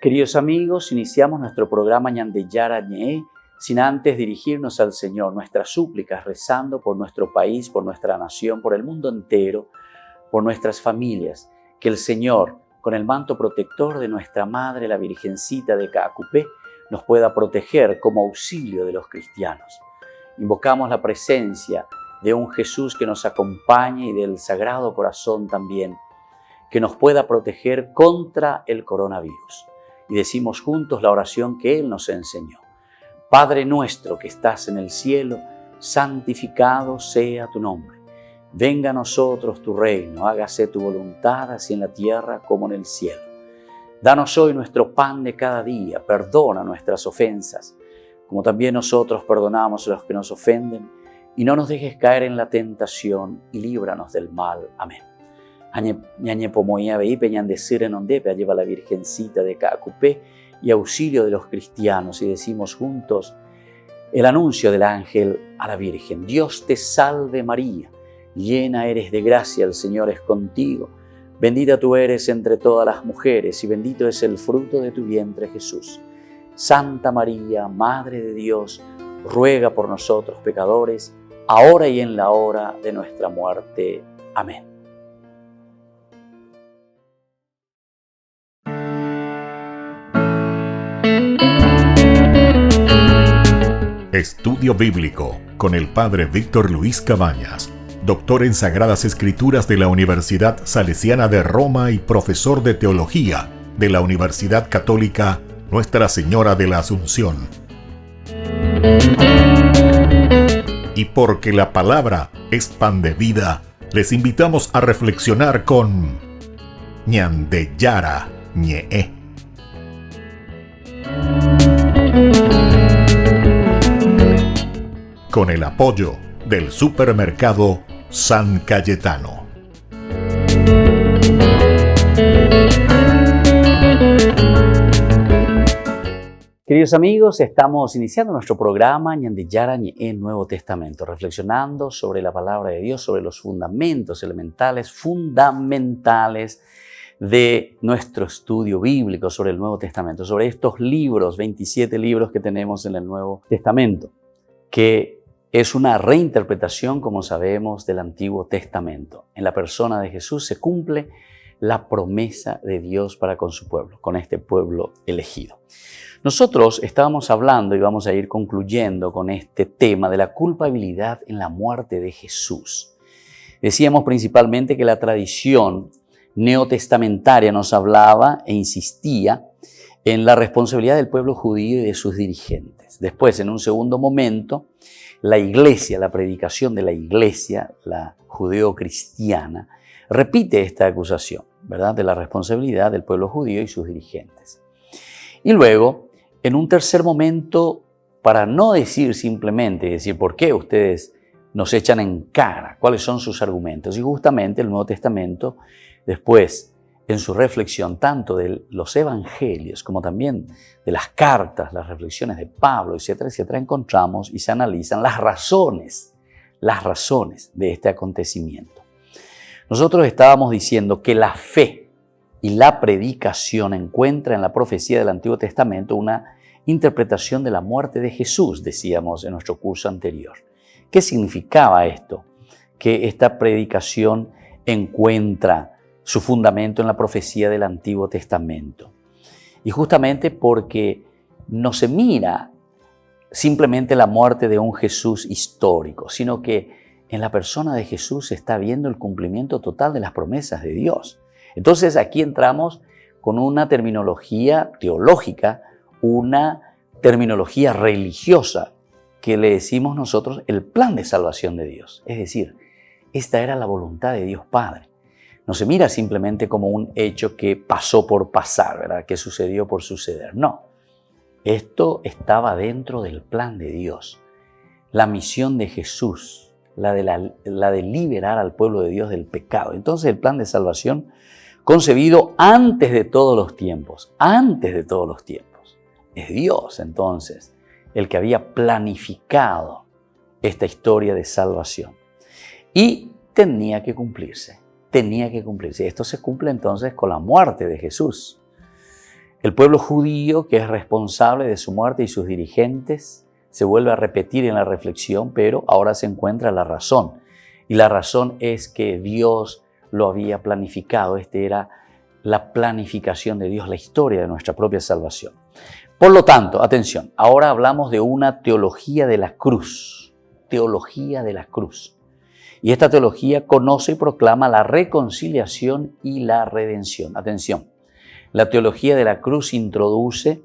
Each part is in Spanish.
Queridos amigos, iniciamos nuestro programa Ñandeyara Ñe, sin antes dirigirnos al Señor, nuestras súplicas, rezando por nuestro país, por nuestra nación, por el mundo entero, por nuestras familias. Que el Señor, con el manto protector de nuestra Madre, la Virgencita de Caacupé, nos pueda proteger como auxilio de los cristianos. Invocamos la presencia de un Jesús que nos acompañe y del Sagrado Corazón también, que nos pueda proteger contra el coronavirus. Y decimos juntos la oración que Él nos enseñó. Padre nuestro que estás en el cielo, santificado sea tu nombre. Venga a nosotros tu reino, hágase tu voluntad, así en la tierra como en el cielo. Danos hoy nuestro pan de cada día, perdona nuestras ofensas, como también nosotros perdonamos a los que nos ofenden, y no nos dejes caer en la tentación, y líbranos del mal. Amén. Ñañe pomoía veipe ñandecir en ondepe, lleva la Virgencita de Caacupé y auxilio de los cristianos, y decimos juntos el anuncio del ángel a la Virgen. Dios te salve María, llena eres de gracia, el Señor es contigo. Bendita tú eres entre todas las mujeres y bendito es el fruto de tu vientre Jesús. Santa María, Madre de Dios, ruega por nosotros pecadores, ahora y en la hora de nuestra muerte. Amén. Estudio Bíblico con el Padre Víctor Luis Cabañas, doctor en Sagradas Escrituras de la Universidad Salesiana de Roma y profesor de Teología de la Universidad Católica Nuestra Señora de la Asunción. Y porque la palabra es pan de vida, les invitamos a reflexionar con Ñandeyara Ñe. Con el apoyo del supermercado San Cayetano. Queridos amigos, estamos iniciando nuestro programa Ñandeyara Ñe, Nuevo Testamento, reflexionando sobre la palabra de Dios, sobre los fundamentos elementales, fundamentales de nuestro estudio bíblico sobre el Nuevo Testamento, sobre estos libros, 27 libros que tenemos en el Nuevo Testamento, que es una reinterpretación, como sabemos, del Antiguo Testamento. En la persona de Jesús se cumple la promesa de Dios para con su pueblo, con este pueblo elegido. Nosotros estábamos hablando y vamos a ir concluyendo con este tema de la culpabilidad en la muerte de Jesús. Decíamos principalmente que la tradición neotestamentaria nos hablaba e insistía en la responsabilidad del pueblo judío y de sus dirigentes. Después, en un segundo momento, la iglesia, la predicación de la iglesia, la judeocristiana, repite esta acusación, ¿verdad?, de la responsabilidad del pueblo judío y sus dirigentes. Y luego, en un tercer momento, para no decir simplemente, decir por qué ustedes nos echan en cara, cuáles son sus argumentos. Y justamente el Nuevo Testamento, después, en su reflexión tanto de los evangelios como también de las cartas, las reflexiones de Pablo, etcétera, etcétera, encontramos y se analizan las razones de este acontecimiento. Nosotros estábamos diciendo que la fe y la predicación encuentran en la profecía del Antiguo Testamento una interpretación de la muerte de Jesús, decíamos en nuestro curso anterior. ¿Qué significaba esto? Que esta predicación encuentra su fundamento en la profecía del Antiguo Testamento. Y justamente porque no se mira simplemente la muerte de un Jesús histórico, sino que en la persona de Jesús se está viendo el cumplimiento total de las promesas de Dios. Entonces aquí entramos con una terminología teológica, una terminología religiosa, que le decimos nosotros el plan de salvación de Dios. Es decir, esta era la voluntad de Dios Padre. No se mira simplemente como un hecho que pasó por pasar, ¿verdad?, que sucedió por suceder. No, esto estaba dentro del plan de Dios. La misión de Jesús, la de liberar al pueblo de Dios del pecado. Entonces el plan de salvación concebido antes de todos los tiempos, Es Dios entonces el que había planificado esta historia de salvación. Y tenía que cumplirse. Esto se cumple entonces con la muerte de Jesús. El pueblo judío, que es responsable de su muerte y sus dirigentes, se vuelve a repetir en la reflexión, pero ahora se encuentra la razón. Y la razón es que Dios lo había planificado. Era la planificación de Dios, la historia de nuestra propia salvación. Por lo tanto, atención, ahora hablamos de una teología de la cruz. Teología de la cruz. Y esta teología conoce y proclama la reconciliación y la redención. Atención, la teología de la cruz introduce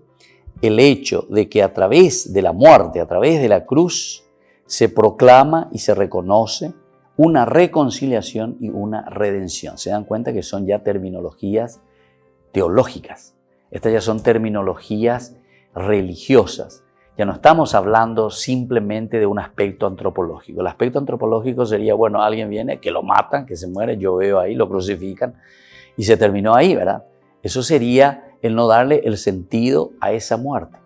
el hecho de que a través de la muerte, a través de la cruz, se proclama y se reconoce una reconciliación y una redención. Se dan cuenta que son ya terminologías teológicas. Estas ya son terminologías religiosas. Ya no estamos hablando simplemente de un aspecto antropológico. El aspecto antropológico sería, bueno, alguien viene, que lo matan, que se muere, yo veo ahí, lo crucifican y se terminó ahí, ¿verdad? Eso sería el no darle el sentido a esa muerte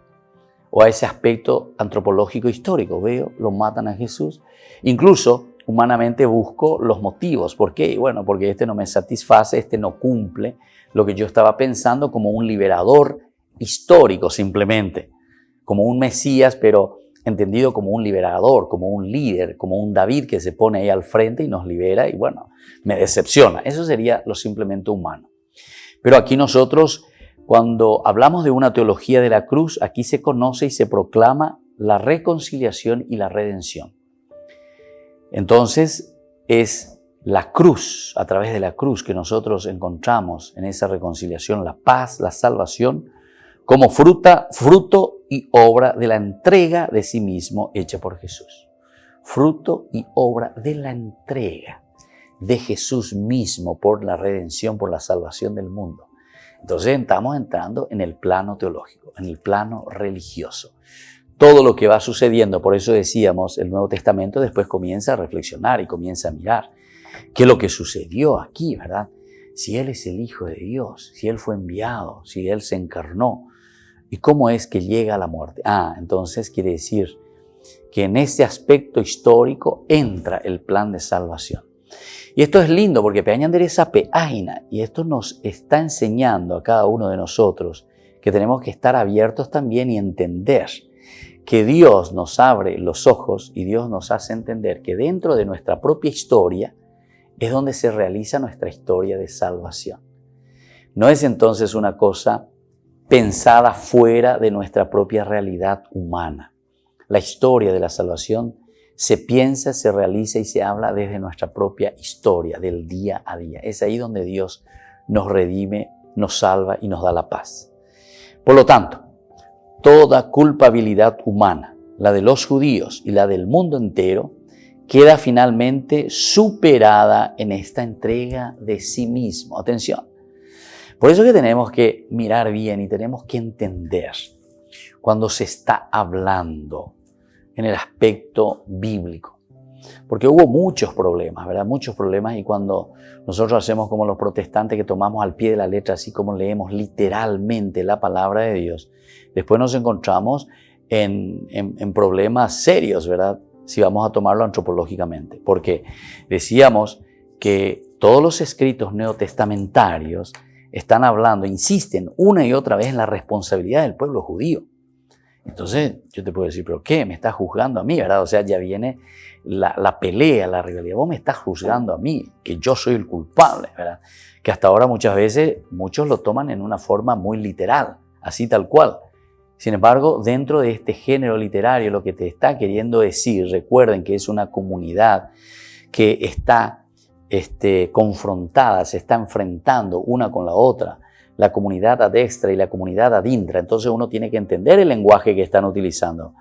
o a ese aspecto antropológico histórico. Veo, lo matan a Jesús. Incluso humanamente busco los motivos. ¿Por qué? Bueno, porque este no me satisface, este no cumple lo que yo estaba pensando como un liberador histórico simplemente, como un Mesías, pero entendido como un liberador, como un líder, como un David que se pone ahí al frente y nos libera y bueno, me decepciona. Eso sería lo simplemente humano. Pero aquí nosotros, cuando hablamos de una teología de la cruz, aquí se conoce y se proclama la reconciliación y la redención. Entonces es la cruz, a través de la cruz que nosotros encontramos en esa reconciliación, la paz, la salvación, como fruto y obra de la entrega de sí mismo hecha por Jesús. Fruto y obra de la entrega de Jesús mismo por la redención, por la salvación del mundo. Entonces estamos entrando en el plano teológico, en el plano religioso. Todo lo que va sucediendo, por eso decíamos, el Nuevo Testamento después comienza a reflexionar y comienza a mirar qué es lo que sucedió aquí, ¿verdad? Si Él es el Hijo de Dios, si Él fue enviado, si Él se encarnó, ¿y cómo es que llega a la muerte? Entonces quiere decir que en este aspecto histórico entra el plan de salvación. Y esto es lindo porque peañandereza peágina, y esto nos está enseñando a cada uno de nosotros que tenemos que estar abiertos también y entender que Dios nos abre los ojos y Dios nos hace entender que dentro de nuestra propia historia es donde se realiza nuestra historia de salvación. No es entonces una cosa pensada fuera de nuestra propia realidad humana. La historia de la salvación se piensa, se realiza y se habla desde nuestra propia historia, del día a día. Es ahí donde Dios nos redime, nos salva y nos da la paz. Por lo tanto, toda culpabilidad humana, la de los judíos y la del mundo entero, queda finalmente superada en esta entrega de sí mismo. Atención. Por eso que tenemos que mirar bien y tenemos que entender cuando se está hablando en el aspecto bíblico. Porque hubo muchos problemas, ¿verdad? Muchos problemas, y cuando nosotros hacemos como los protestantes que tomamos al pie de la letra, así como leemos literalmente la palabra de Dios, después nos encontramos en problemas serios, ¿verdad? Si vamos a tomarlo antropológicamente. Porque decíamos que todos los escritos neotestamentarios están hablando, insisten una y otra vez en la responsabilidad del pueblo judío. Entonces yo te puedo decir, ¿pero qué? ¿Me estás juzgando a mí, verdad? O sea, ya viene la pelea, la rivalidad. Vos me estás juzgando a mí, que yo soy el culpable, ¿verdad? Que hasta ahora muchas veces muchos lo toman en una forma muy literal, así tal cual. Sin embargo, dentro de este género literario, lo que te está queriendo decir, recuerden que es una comunidad que está confrontada, se está enfrentando una con la otra, la comunidad ad extra y la comunidad ad intra. Entonces uno tiene que entender el lenguaje que están utilizando,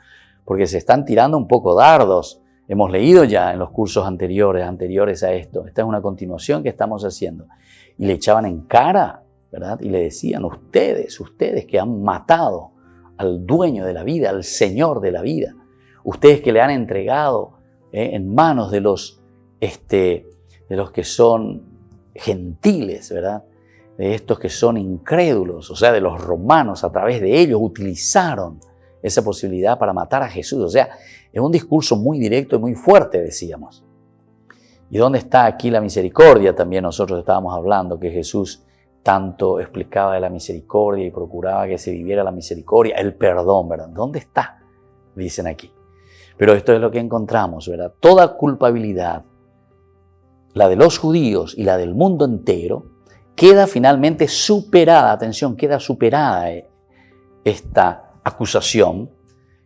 porque se están tirando un poco dardos. Hemos leído ya en los cursos anteriores a esto. Esta es una continuación que estamos haciendo. Y le echaban en cara, ¿verdad? Y le decían, ustedes que han matado al dueño de la vida, al Señor de la vida, ustedes que le han entregado en manos de los que son gentiles, ¿verdad? De estos que son incrédulos, o sea, de los romanos, a través de ellos utilizaron esa posibilidad para matar a Jesús. O sea, es un discurso muy directo y muy fuerte, decíamos. ¿Y dónde está aquí la misericordia? También nosotros estábamos hablando que Jesús tanto explicaba de la misericordia y procuraba que se viviera la misericordia, el perdón, ¿verdad? ¿Dónde está? Dicen aquí. Pero esto es lo que encontramos, ¿verdad? Toda culpabilidad, la de los judíos y la del mundo entero, queda finalmente superada, atención, queda superada esta acusación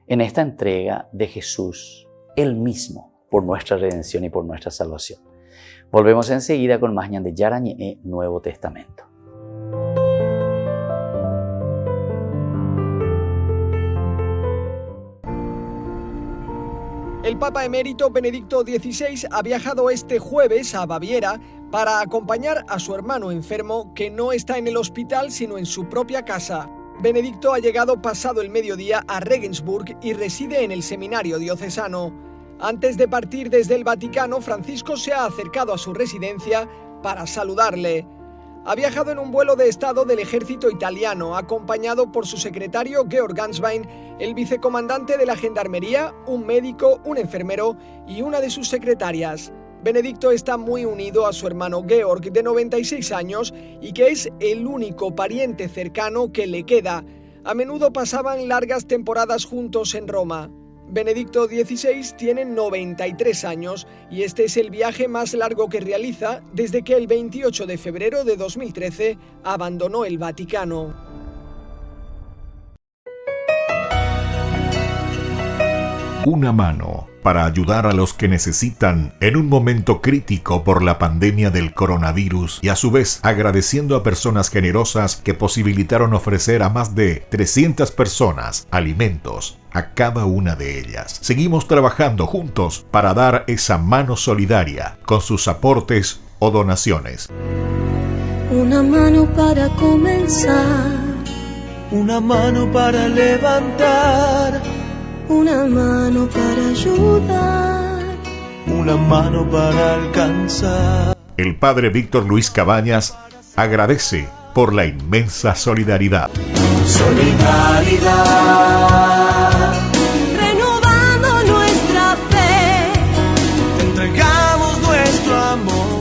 en esta entrega de Jesús, Él mismo, por nuestra redención y por nuestra salvación. Volvemos enseguida con más Ñande Yara Ñe Nuevo Testamento. El Papa Emérito Benedicto XVI ha viajado este jueves a Baviera para acompañar a su hermano enfermo que no está en el hospital sino en su propia casa. Benedicto ha llegado pasado el mediodía a Regensburg y reside en el seminario diocesano. Antes de partir desde el Vaticano, Francisco se ha acercado a su residencia para saludarle. Ha viajado en un vuelo de Estado del ejército italiano, acompañado por su secretario Georg Ganswein, el vicecomandante de la Gendarmería, un médico, un enfermero y una de sus secretarias. Benedicto está muy unido a su hermano Georg, de 96 años, y que es el único pariente cercano que le queda. A menudo pasaban largas temporadas juntos en Roma. Benedicto XVI tiene 93 años y este es el viaje más largo que realiza desde que el 28 de febrero de 2013 abandonó el Vaticano. Una mano para ayudar a los que necesitan en un momento crítico por la pandemia del coronavirus y a su vez agradeciendo a personas generosas que posibilitaron ofrecer a más de 300 personas alimentos a cada una de ellas. Seguimos trabajando juntos para dar esa mano solidaria con sus aportes o donaciones. Una mano para comenzar, una mano para levantar, una mano para ayudar, una mano para alcanzar. El padre Víctor Luis Cabañas agradece por la inmensa solidaridad. Solidaridad, renovando nuestra fe, entregamos nuestro amor.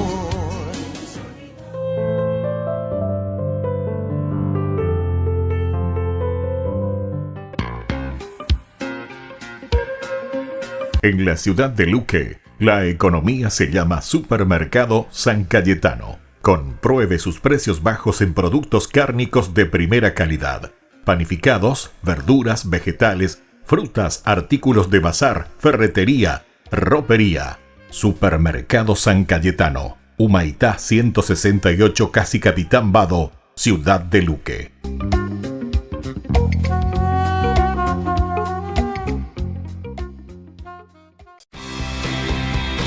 En la ciudad de Luque, la economía se llama Supermercado San Cayetano. Compruebe sus precios bajos en productos cárnicos de primera calidad. Panificados, verduras, vegetales, frutas, artículos de bazar, ferretería, ropería. Supermercado San Cayetano. Humaitá 168, Casi Capitán Vado, ciudad de Luque.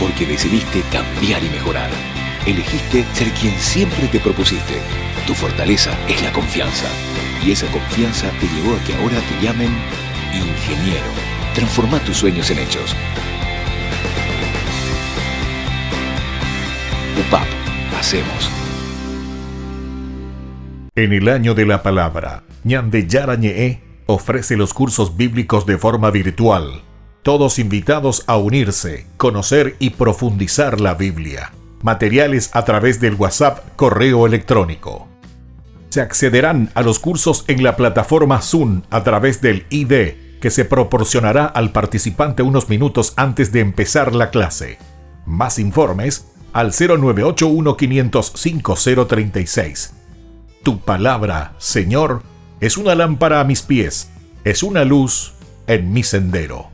Porque decidiste cambiar y mejorar. Elegiste ser quien siempre te propusiste. Tu fortaleza es la confianza. Y esa confianza te llevó a que ahora te llamen ingeniero. Transforma tus sueños en hechos. UPAP. Hacemos. En el año de la palabra, Ñande Yara Ñe ofrece los cursos bíblicos de forma virtual. Todos invitados a unirse, conocer y profundizar la Biblia. Materiales a través del WhatsApp, correo electrónico. Se accederán a los cursos en la plataforma Zoom a través del ID, que se proporcionará al participante unos minutos antes de empezar la clase. Más informes al 0981-500-5036. Tu palabra, Señor, es una lámpara a mis pies, es una luz en mi sendero.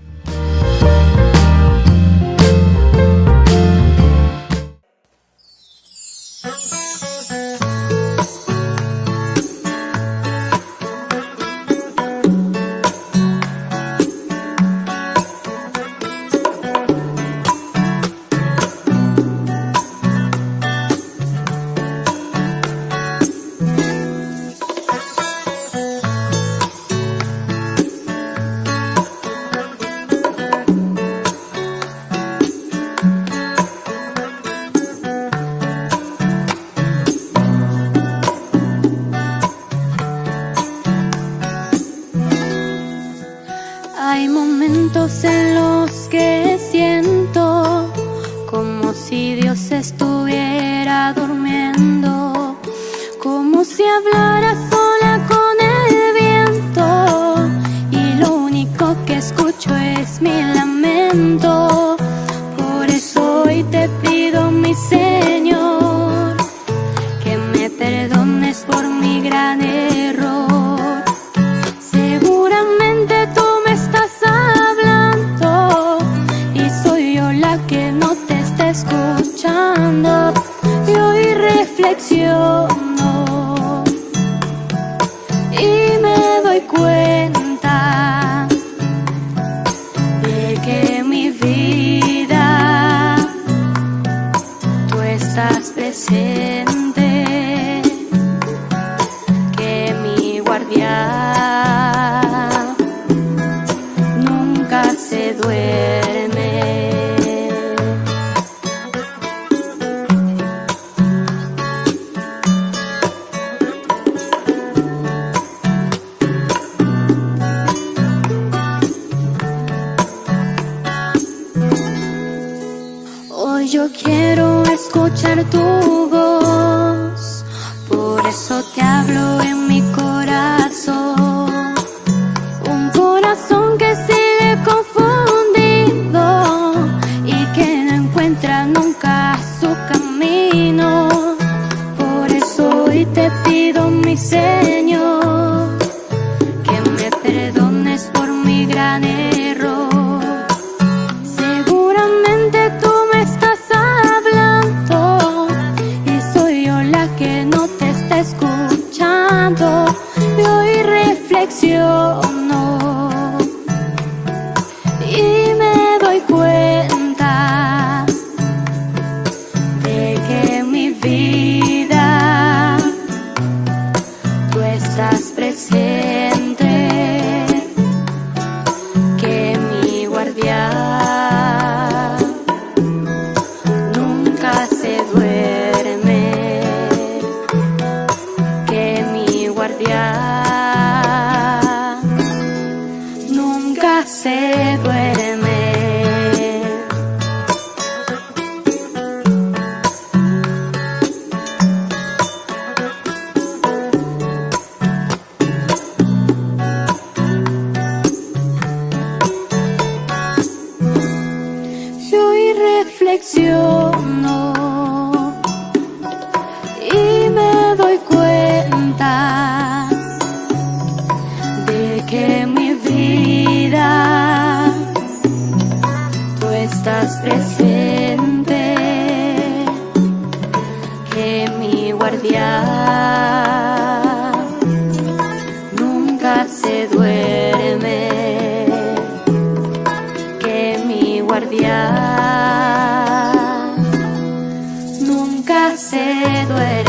Hay momentos en los que siento como si Dios estuviera durmiendo, como como si hablara sola con el viento, y lo único que escucho es mi lamento. Por eso hoy te pido, mi Señor, que me perdones por mi gran error. Seguramente tú me estás hablando y soy yo la que no te está escuchando. Y hoy reflexiono y me doy cuenta de que en mi vida tú estás presente, que mi guardián nunca se duerme. Hoy yo quiero escuchar tu voz, por eso te hablo en mi corazón. Un corazón que sigue confundido y que no encuentra nunca su camino. Por eso hoy te pido, mi Señor, que me perdones por mi gran error. Seguramente tú me estás hablando y soy yo la que no te está escuchando. Y hoy reflexiono y me doy cuenta de que en mi vida tú estás presente, que mi guardián nunca se duerme, que mi guardián nunca se duerme. Yo hoy reflexiono y me doy cuenta de que en mi vida tú estás presente, que mi guardián nunca se duerme, que mi guardián nunca se duerme.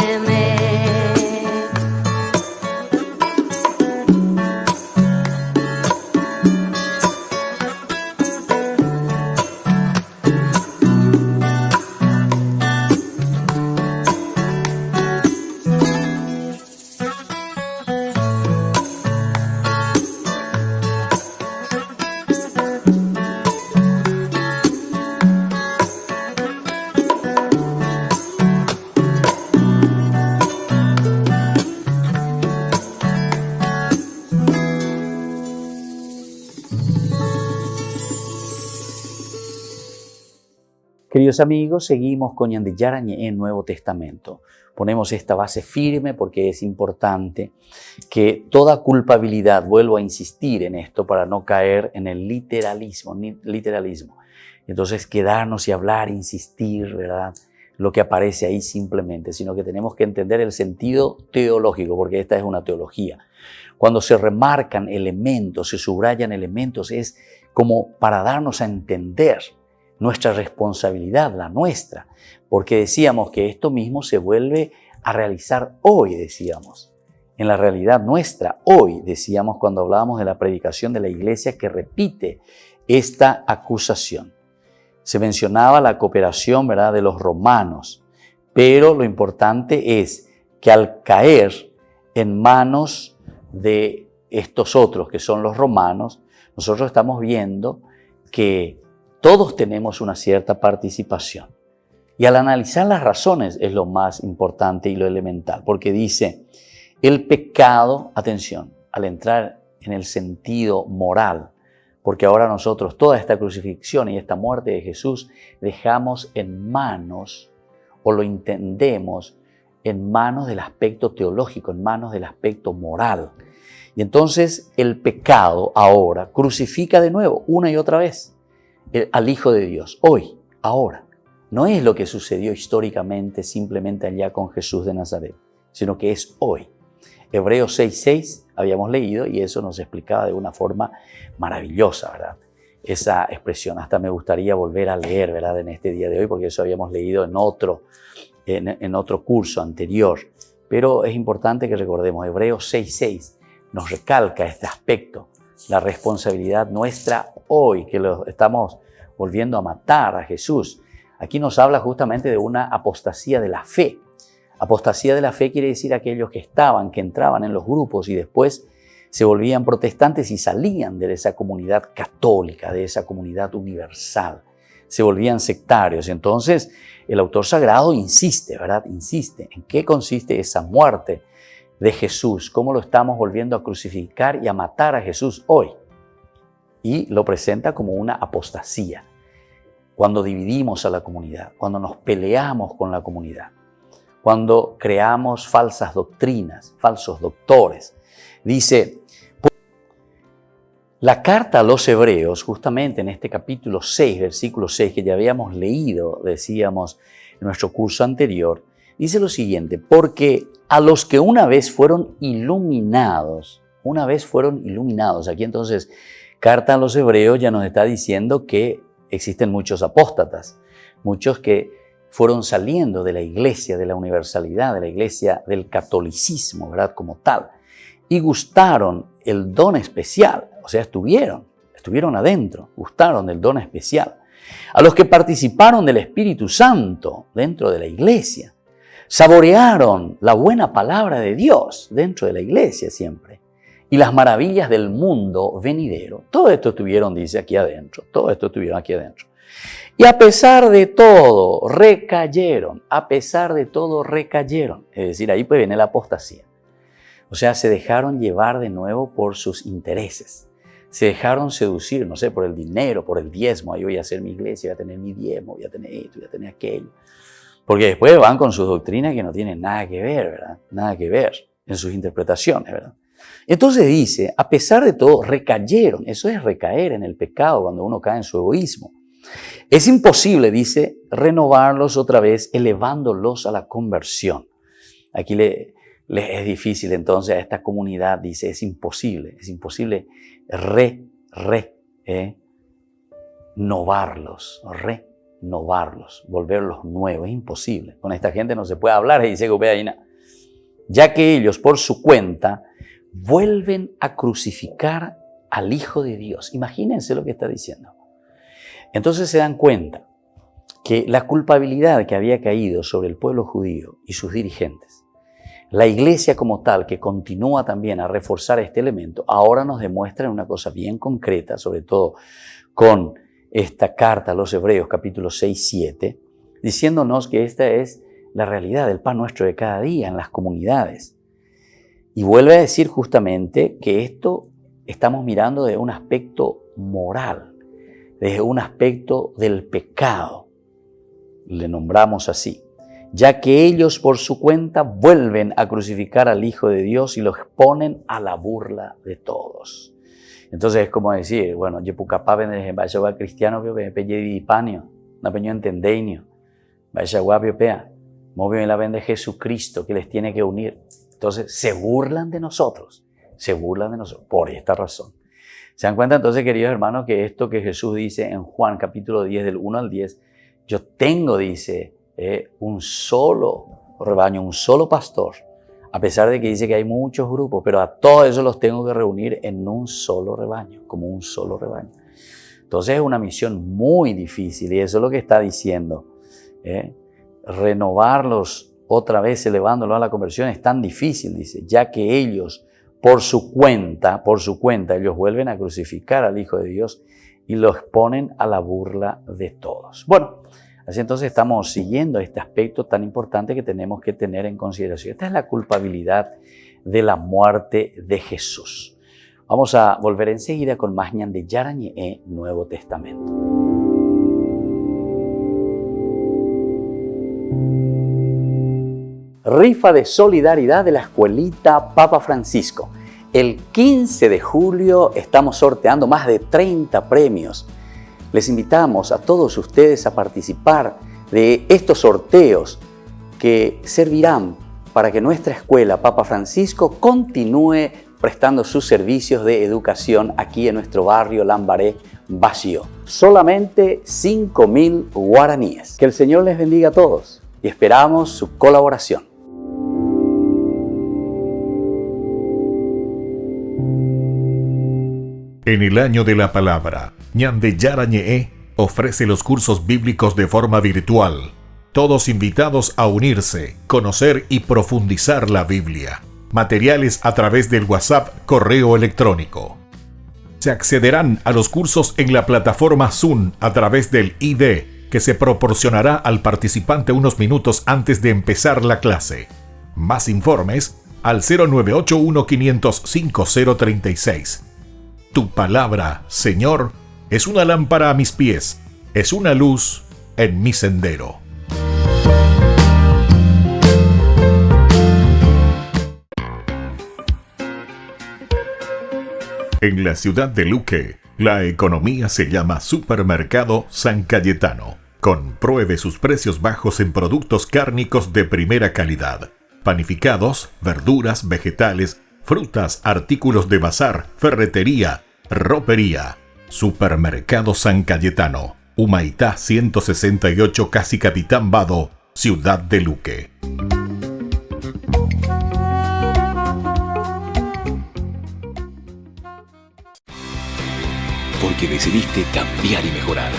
Queridos amigos, seguimos con Ñandillara Ñe'e Nuevo Testamento. Ponemos esta base firme porque es importante que toda culpabilidad, vuelvo a insistir en esto para no caer en el literalismo. Entonces quedarnos y hablar, insistir, ¿verdad? Lo que aparece ahí simplemente, sino que tenemos que entender el sentido teológico, porque esta es una teología. Cuando se remarcan elementos, se subrayan elementos, es como para darnos a entender nuestra responsabilidad, la nuestra, porque decíamos que esto mismo se vuelve a realizar hoy, decíamos, en la realidad nuestra, hoy, decíamos cuando hablábamos de la predicación de la iglesia que repite esta acusación. Se mencionaba la cooperación, ¿verdad?, de los romanos, pero lo importante es que al caer en manos de estos otros que son los romanos, nosotros estamos viendo que todos tenemos una cierta participación. Y al analizar las razones es lo más importante y lo elemental, porque dice, el pecado, atención, al entrar en el sentido moral, porque ahora nosotros toda esta crucifixión y esta muerte de Jesús dejamos en manos, o lo entendemos, en manos del aspecto teológico, en manos del aspecto moral. Y entonces el pecado ahora crucifica de nuevo, una y otra vez, al Hijo de Dios, hoy, ahora. No es lo que sucedió históricamente simplemente allá con Jesús de Nazaret, sino que es hoy. Hebreos 6:6 habíamos leído y eso nos explicaba de una forma maravillosa, ¿verdad? Esa expresión, hasta me gustaría volver a leer, ¿verdad? En este día de hoy, porque eso habíamos leído en otro curso anterior. Pero es importante que recordemos, Hebreos 6:6 nos recalca este aspecto, la responsabilidad nuestra hoy, que lo estamos volviendo a matar a Jesús. Aquí nos habla justamente de una apostasía de la fe. Apostasía de la fe quiere decir aquellos que entraban en los grupos y después se volvían protestantes y salían de esa comunidad católica, de esa comunidad universal. Se volvían sectarios. Entonces, el autor sagrado insiste, ¿verdad? Insiste en qué consiste esa muerte de Jesús, cómo lo estamos volviendo a crucificar y a matar a Jesús hoy. Y lo presenta como una apostasía. Cuando dividimos a la comunidad, cuando nos peleamos con la comunidad, cuando creamos falsas doctrinas, falsos doctores. Dice, la carta a los Hebreos, justamente en este capítulo 6, versículo 6, que ya habíamos leído, decíamos en nuestro curso anterior, dice lo siguiente, porque a los que una vez fueron iluminados, aquí entonces, carta a los Hebreos ya nos está diciendo que existen muchos apóstatas, muchos que fueron saliendo de la iglesia, de la universalidad, de la iglesia del catolicismo, ¿verdad? Como tal, y gustaron el don especial, o sea, estuvieron adentro, gustaron del don especial. A los que participaron del Espíritu Santo dentro de la iglesia, saborearon la buena palabra de Dios dentro de la iglesia siempre, y las maravillas del mundo venidero. Todo esto estuvieron, dice, aquí adentro. Todo esto estuvieron aquí adentro. Y a pesar de todo, recayeron. Es decir, ahí pues viene la apostasía. O sea, se dejaron llevar de nuevo por sus intereses. Se dejaron seducir, no sé, por el dinero, por el diezmo. Ahí voy a hacer mi iglesia, voy a tener mi diezmo, voy a tener esto, voy a tener aquello. Porque después van con sus doctrinas que no tienen nada que ver, ¿verdad? Nada que ver en sus interpretaciones, ¿verdad? Entonces dice, a pesar de todo, recayeron. Eso es recaer en el pecado cuando uno cae en su egoísmo. Es imposible, dice, renovarlos otra vez, elevándolos a la conversión. Aquí les es difícil entonces a esta comunidad, dice, es imposible renovarlos, volverlos nuevos, es imposible. Con esta gente no se puede hablar, dice Gopeaina, ya que ellos por su cuenta vuelven a crucificar al Hijo de Dios. Imagínense lo que está diciendo. Entonces se dan cuenta que la culpabilidad que había caído sobre el pueblo judío y sus dirigentes, la iglesia como tal, que continúa también a reforzar este elemento, ahora nos demuestra una cosa bien concreta, sobre todo con esta carta a los Hebreos, capítulo 6, 7, diciéndonos que esta es la realidad del pan nuestro de cada día en las comunidades. Y vuelve a decir justamente que esto estamos mirando de un aspecto moral, desde un aspecto del pecado, le nombramos así, ya que ellos por su cuenta vuelven a crucificar al Hijo de Dios y lo exponen a la burla de todos. Entonces es como decir, bueno, yo pucapá vende vaya gua cristiano que me pelle dipanio, no peño entendeinio, vaya guapio pea, movio en la vende Jesucristo que les tiene que unir. Entonces se burlan de nosotros por esta razón. ¿Se dan cuenta entonces, queridos hermanos, que esto que Jesús dice en Juan capítulo 10 del 1 al 10, yo tengo, dice, un solo rebaño, un solo pastor, a pesar de que dice que hay muchos grupos, pero a todos esos los tengo que reunir en un solo rebaño, como un solo rebaño. Entonces es una misión muy difícil y eso es lo que está diciendo. Renovarlos otra vez, elevándolos a la conversión es tan difícil, dice, ya que ellos por su cuenta, ellos vuelven a crucificar al Hijo de Dios y lo exponen a la burla de todos. Bueno, Así entonces estamos siguiendo este aspecto tan importante que tenemos que tener en consideración. Esta es la culpabilidad de la muerte de Jesús. Vamos a volver enseguida con más Ñande Yara Ñe'e Nuevo Testamento. Rifa de solidaridad de la escuelita Papa Francisco. El 15 de julio estamos sorteando más de 30 premios. Les invitamos a todos ustedes a participar de estos sorteos que servirán para que nuestra escuela Papa Francisco continúe prestando sus servicios de educación aquí en nuestro barrio Lambaré, Bajío. Solamente 5.000 guaraníes. Que el Señor les bendiga a todos y esperamos su colaboración. En el año de la palabra, Ñande Yara Ñe'e ofrece los cursos bíblicos de forma virtual. Todos invitados a unirse, conocer y profundizar la Biblia. Materiales a través del WhatsApp, correo electrónico. Se accederán a los cursos en la plataforma Zoom a través del ID que se proporcionará al participante unos minutos antes de empezar la clase. Más informes al 0981 505 036. Tu palabra, Señor, es una lámpara a mis pies, es una luz en mi sendero. En la ciudad de Luque, la economía se llama Supermercado San Cayetano. Compruebe sus precios bajos en productos cárnicos de primera calidad. Panificados, verduras, vegetales, frutas, artículos de bazar, ferretería, ropería. Supermercado San Cayetano, Humaitá 168, Casi Capitán Vado, ciudad de Luque. Porque decidiste cambiar y mejorar.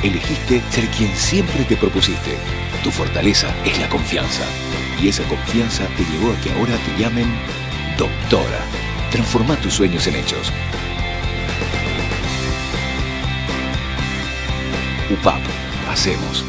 Elegiste ser quien siempre te propusiste. Tu fortaleza es la confianza. Y esa confianza te llevó a que ahora te llamen doctora. Transforma tus sueños en hechos. UPAP, hacemos.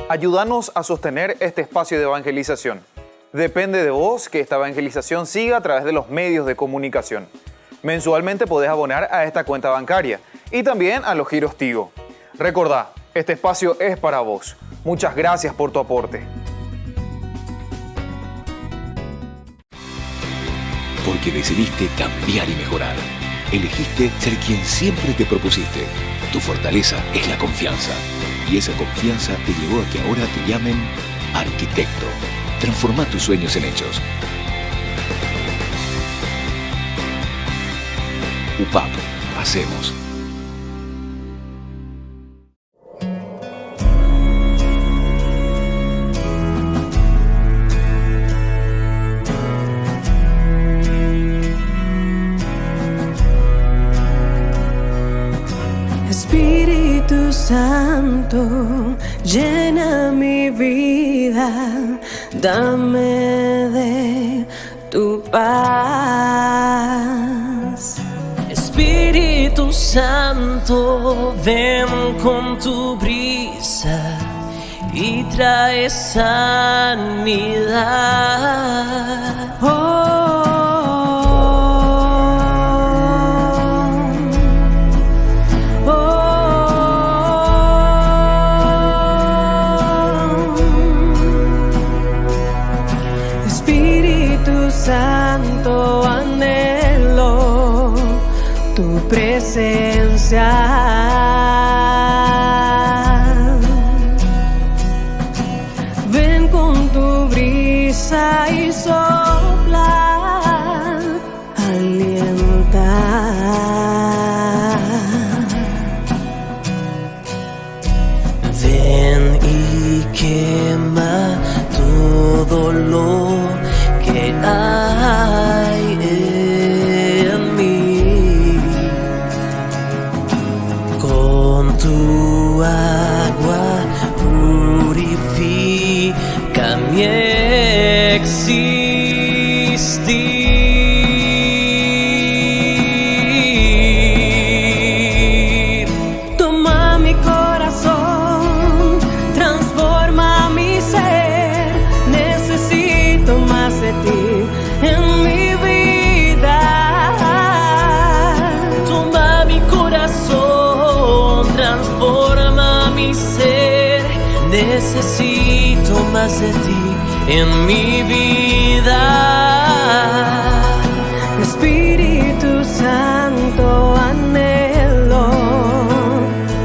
Ayúdanos a sostener este espacio de evangelización. Depende de vos que esta evangelización siga a través de los medios de comunicación. Mensualmente podés abonar a esta cuenta bancaria y también a los giros Tigo. Recordá, este espacio es para vos. Muchas gracias por tu aporte. Porque decidiste cambiar y mejorar. Elegiste ser quien siempre te propusiste. Tu fortaleza es la confianza. Y esa confianza te llevó a que ahora te llamen arquitecto. Transforma tus sueños en hechos. UPAP, hacemos. Espíritu Santo, llena mi vida, dame de tu paz. Espíritu Santo, ven con tu brisa y trae sanidad. Santo, anhelo tu presencia. Ven con tu brisa y sopla, alienta. necesito más de ti en mi vida. Espíritu Santo, anhelo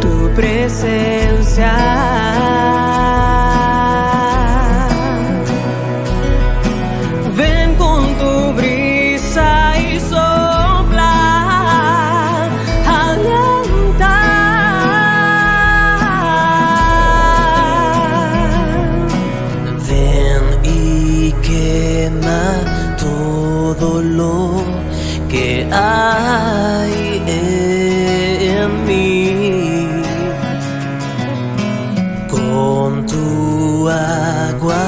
tu presencia. Ven con tu brisa y sopla, alienta. Ven y quema todo lo que hay en mí. Con tu agua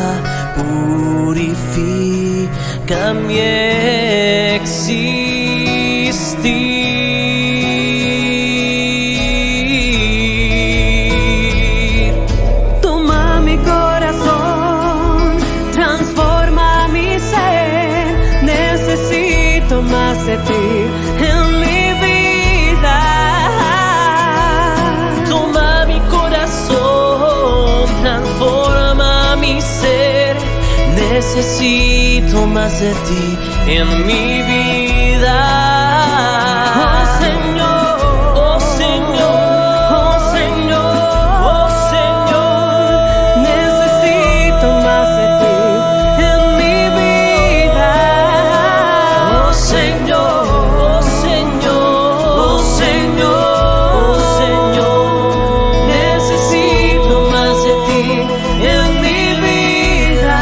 purifica mi existir. Toma mi corazón, transforma mi ser. Necesito más de ti en mi vida. Toma mi corazón, transforma mi ser. Necesito más de ti en mi vida. Oh Señor, Oh Señor, oh Señor, oh Señor. necesito más de ti en mi vida. Oh Señor, oh Señor, oh Señor, oh Señor. Necesito más de ti en mi vida.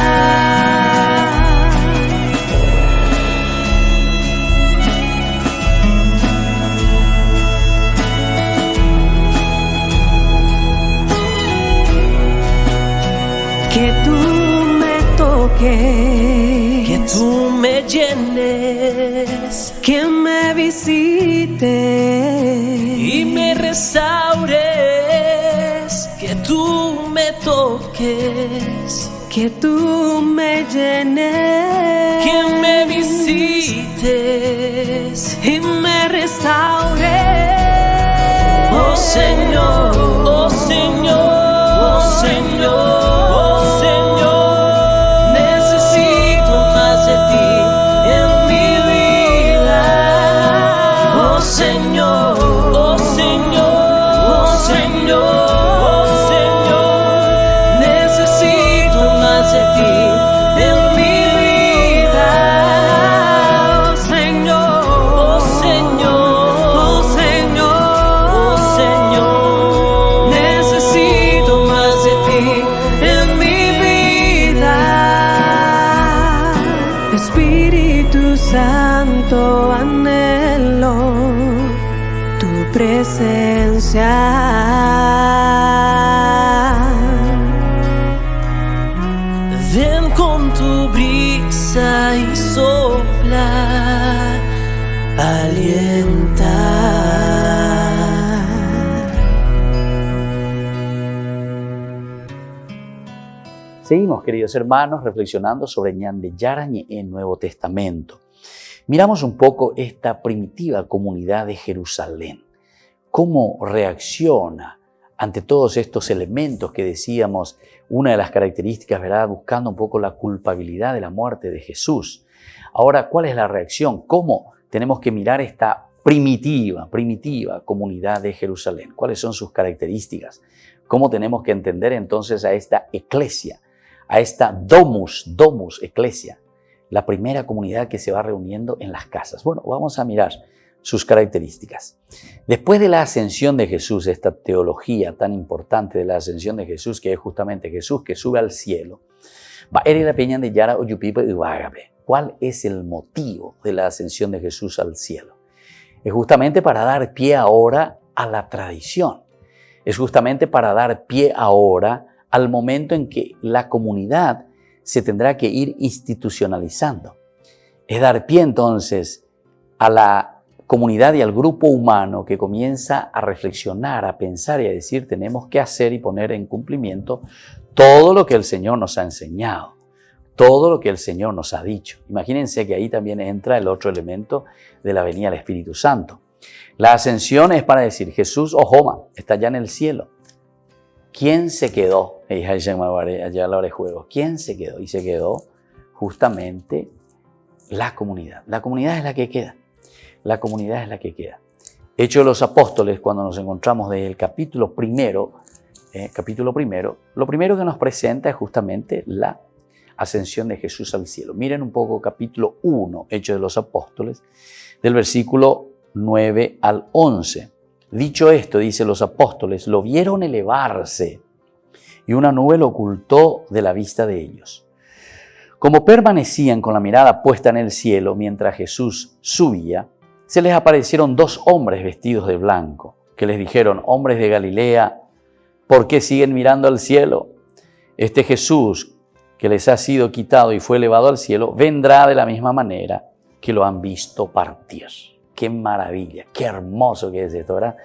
Que tú me toques, Que tú me llenes que me visites y me restaures. Que tú me toques, que tú me llenes, que me visites y me restaures. Oh Señor, oh Señor, oh Señor, oh Señor. Necesito más de ti en mi vida. Oh Señor, oh Señor, oh Señor, oh Señor. Necesito más de ti en mi vida. Oh Señor, Oh Señor, oh Señor, oh Señor. necesito más de ti en mi vida. Espíritu Santo, anhelo tu presencia. Ven con tu brisa y sopla, alienta. Seguimos, queridos hermanos, reflexionando sobre Ñande Yarañe en Nuevo Testamento. Miramos un poco esta primitiva comunidad de Jerusalén, cómo reacciona ante todos estos elementos que decíamos, una de las características, ¿verdad?, buscando un poco la culpabilidad de la muerte de Jesús. Ahora, ¿cuál es la reacción? ¿Cómo tenemos que mirar esta primitiva comunidad de Jerusalén? ¿Cuáles son sus características? ¿Cómo tenemos que entender entonces a esta eclesia, a esta domus eclesia, la primera comunidad que se va reuniendo en las casas? Bueno, vamos a mirar sus características. Después de la ascensión de Jesús, esta teología tan importante de la ascensión de Jesús, que es justamente Jesús que sube al cielo, ¿cuál es el motivo de la ascensión de Jesús al cielo? Es justamente para dar pie ahora a la tradición. Es justamente para dar pie ahora al momento en que la comunidad se tendrá que ir institucionalizando. Es dar pie entonces a la comunidad y al grupo humano que comienza a reflexionar, a pensar y a decir, tenemos que hacer y poner en cumplimiento todo lo que el Señor nos ha enseñado, todo lo que el Señor nos ha dicho. Imagínense que ahí también entra el otro elemento de la venida del Espíritu Santo. La ascensión es para decir, Jesús, Ojoma, está ya en el cielo. ¿Quién se quedó? Allá a la hora de juegos. ¿Quién se quedó? Y se quedó justamente la comunidad. La comunidad es la que queda. La comunidad es la que queda. Hechos de los Apóstoles, cuando nos encontramos desde el capítulo primero, lo primero que nos presenta es justamente la ascensión de Jesús al cielo. Miren un poco capítulo 1, Hechos de los Apóstoles, del versículo 9 al 11. Dicho esto, dice los apóstoles, lo vieron elevarse y una nube lo ocultó de la vista de ellos. Como permanecían con la mirada puesta en el cielo mientras Jesús subía, se les aparecieron dos hombres vestidos de blanco, que les dijeron, hombres de Galilea, ¿por qué siguen mirando al cielo? Este Jesús que les ha sido quitado y fue elevado al cielo, vendrá de la misma manera que lo han visto partir. Qué maravilla, qué hermoso que es esto, ¿verdad?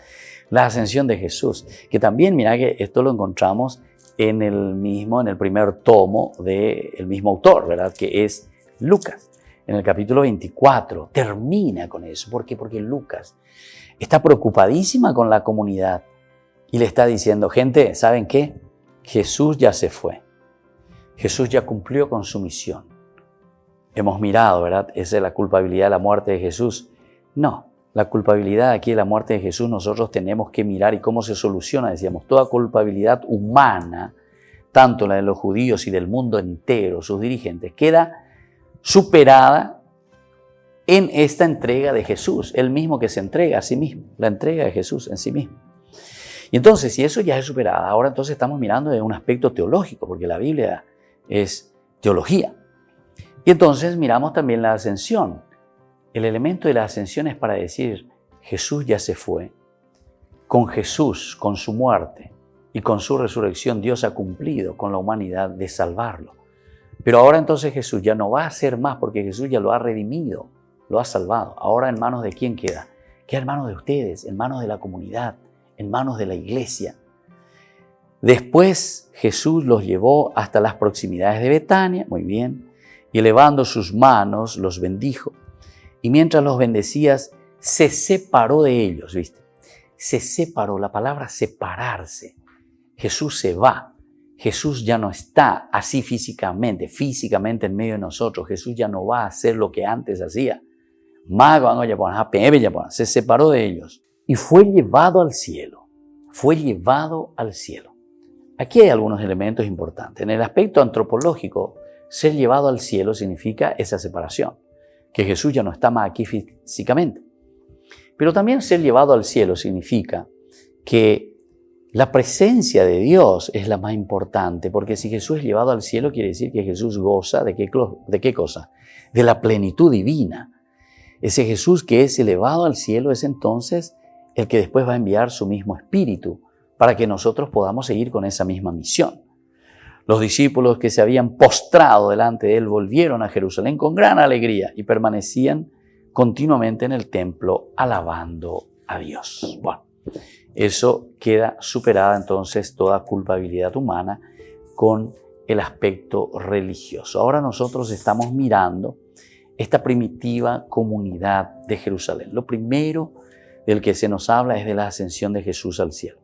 La ascensión de Jesús, que también, mira que esto lo encontramos en el primer tomo del mismo autor, ¿verdad? Que es Lucas. En el capítulo 24 termina con eso. ¿Por qué? Porque Lucas está preocupadísima con la comunidad y le está diciendo, gente, ¿saben qué? Jesús ya se fue. Jesús ya cumplió con su misión. Hemos mirado, ¿verdad? Esa es la culpabilidad de la muerte de Jesús. No, la culpabilidad aquí de la muerte de Jesús nosotros tenemos que mirar y cómo se soluciona. Decíamos, toda culpabilidad humana, tanto la de los judíos y del mundo entero, sus dirigentes, queda superada en esta entrega de Jesús, el mismo que se entrega a sí mismo, la entrega de Jesús en sí mismo. Y entonces, si eso ya es superada, ahora entonces estamos mirando de un aspecto teológico, porque la Biblia es teología. Y entonces miramos también la ascensión. El elemento de la ascensión es para decir, Jesús ya se fue. Con Jesús, con su muerte y con su resurrección, Dios ha cumplido con la humanidad de salvarlo. Pero ahora entonces Jesús ya no va a ser más porque Jesús ya lo ha redimido, lo ha salvado. Ahora en manos de quién queda? Queda en manos de ustedes, en manos de la comunidad, en manos de la iglesia. Después Jesús los llevó hasta las proximidades de Betania, muy bien, y elevando sus manos los bendijo. Y mientras los bendecías, se separó de ellos, ¿viste? Se separó, la palabra separarse. Jesús se va. Jesús ya no está así físicamente en medio de nosotros. Jesús ya no va a hacer lo que antes hacía. Se separó de ellos y fue llevado al cielo. Fue llevado al cielo. Aquí hay algunos elementos importantes. En el aspecto antropológico, ser llevado al cielo significa esa separación, que Jesús ya no está más aquí físicamente. Pero también ser llevado al cielo significa que la presencia de Dios es la más importante, porque si Jesús es llevado al cielo, quiere decir que Jesús goza ¿de qué cosa? De la plenitud divina. Ese Jesús que es elevado al cielo es entonces el que después va a enviar su mismo Espíritu para que nosotros podamos seguir con esa misma misión. Los discípulos que se habían postrado delante de él volvieron a Jerusalén con gran alegría y permanecían continuamente en el templo alabando a Dios. Bueno, eso queda superada entonces toda culpabilidad humana con el aspecto religioso. Ahora nosotros estamos mirando esta primitiva comunidad de Jerusalén. Lo primero del que se nos habla es de la ascensión de Jesús al cielo.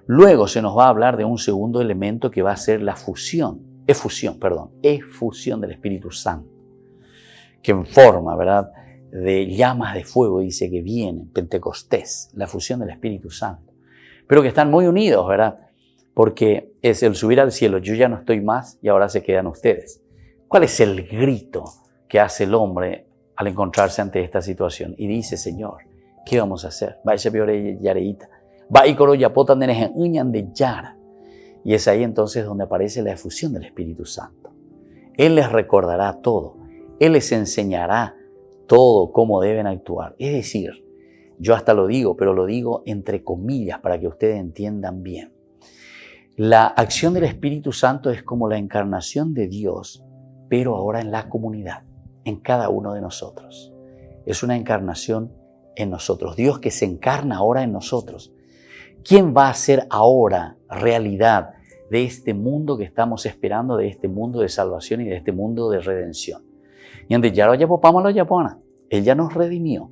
Luego se nos va a hablar de un segundo elemento que va a ser la efusión del Espíritu Santo, que en forma, ¿verdad?, de llamas de fuego dice que viene, Pentecostés, la fusión del Espíritu Santo. Pero que están muy unidos, ¿verdad? Porque es el subir al cielo, yo ya no estoy más y ahora se quedan ustedes. ¿Cuál es el grito que hace el hombre al encontrarse ante esta situación? Y dice, Señor, ¿qué vamos a hacer? Y es ahí entonces donde aparece la efusión del Espíritu Santo. Él les recordará todo. Él les enseñará todo cómo deben actuar. Es decir, yo hasta lo digo, pero lo digo entre comillas para que ustedes entiendan bien. La acción del Espíritu Santo es como la encarnación de Dios, pero ahora en la comunidad, en cada uno de nosotros. Es una encarnación en nosotros. Dios que se encarna ahora en nosotros. ¿Quién va a hacer ahora realidad de este mundo que estamos esperando, de este mundo de salvación y de este mundo de redención? Él ya nos redimió,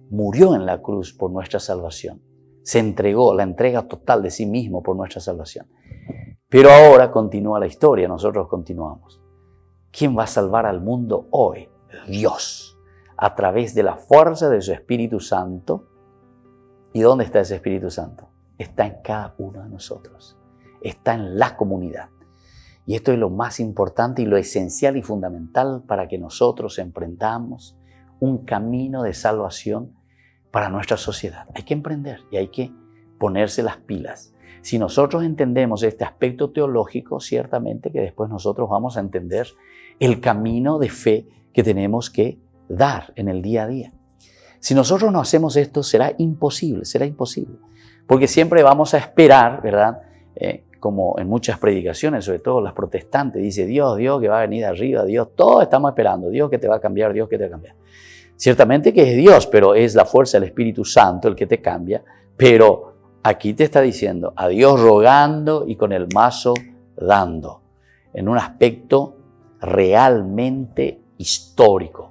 murió en la cruz por nuestra salvación. Se entregó, la entrega total de sí mismo por nuestra salvación. Pero ahora continúa la historia, nosotros continuamos. ¿Quién va a salvar al mundo hoy? Dios, a través de la fuerza de su Espíritu Santo. ¿Y dónde está ese Espíritu Santo? Está en cada uno de nosotros. Está en la comunidad. Y esto es lo más importante y lo esencial y fundamental para que nosotros emprendamos un camino de salvación para nuestra sociedad. Hay que emprender y hay que ponerse las pilas. Si nosotros entendemos este aspecto teológico, ciertamente que después nosotros vamos a entender el camino de fe que tenemos que dar en el día a día. Si nosotros no hacemos esto, será imposible. Porque siempre vamos a esperar, ¿verdad? Como en muchas predicaciones, sobre todo las protestantes, dice Dios que va a venir de arriba, Dios, todos estamos esperando, Dios que te va a cambiar, Dios que te va a cambiar. Ciertamente que es Dios, pero es la fuerza del Espíritu Santo el que te cambia, pero aquí te está diciendo a Dios rogando y con el mazo dando, en un aspecto realmente histórico.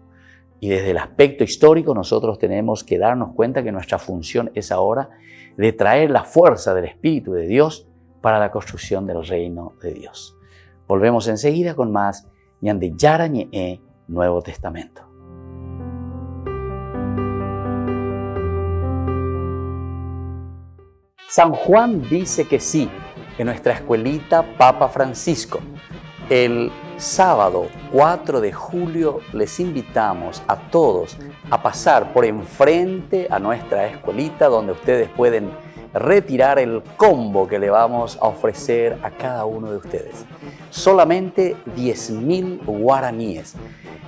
Y desde el aspecto histórico nosotros tenemos que darnos cuenta que nuestra función es ahora de traer la fuerza del Espíritu de Dios para la construcción del reino de Dios. Volvemos enseguida con más Ñande Yara Ñe Nuevo Testamento. San Juan dice que sí, en nuestra escuelita Papa Francisco. El sábado 4 de julio les invitamos a todos a pasar por enfrente a nuestra escuelita donde ustedes pueden retirar el combo que le vamos a ofrecer a cada uno de ustedes. Solamente 10.000 guaraníes.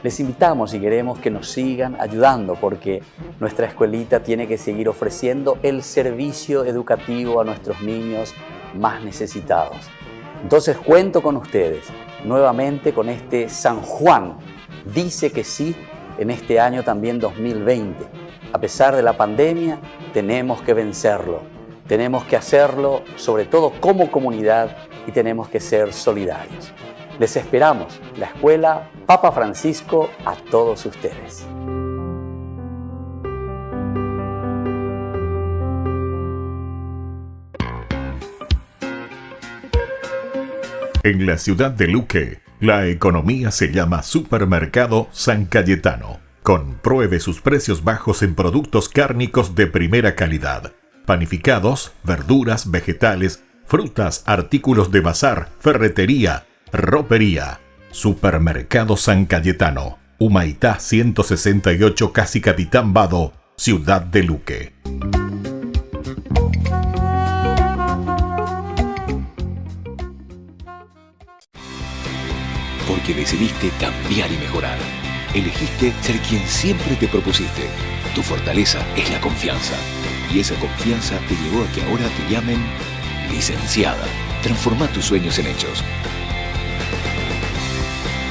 Les invitamos y queremos que nos sigan ayudando porque nuestra escuelita tiene que seguir ofreciendo el servicio educativo a nuestros niños más necesitados. Entonces cuento con ustedes nuevamente con este San Juan. Dice que sí en este año también 2020. A pesar de la pandemia, tenemos que vencerlo. Tenemos que hacerlo sobre todo como comunidad y tenemos que ser solidarios. Les esperamos, la Escuela Papa Francisco, a todos ustedes. En la ciudad de Luque, la economía se llama Supermercado San Cayetano. Compruebe sus precios bajos en productos cárnicos de primera calidad. Panificados, verduras, vegetales, frutas, artículos de bazar, ferretería, ropería. Supermercado San Cayetano, Humaitá 168, Casi Capitán Vado, Ciudad de Luque. Porque decidiste cambiar y mejorar. Elegiste ser quien siempre te propusiste. Tu fortaleza es la confianza. Y esa confianza te llevó a que ahora te llamen licenciada. Transforma tus sueños en hechos.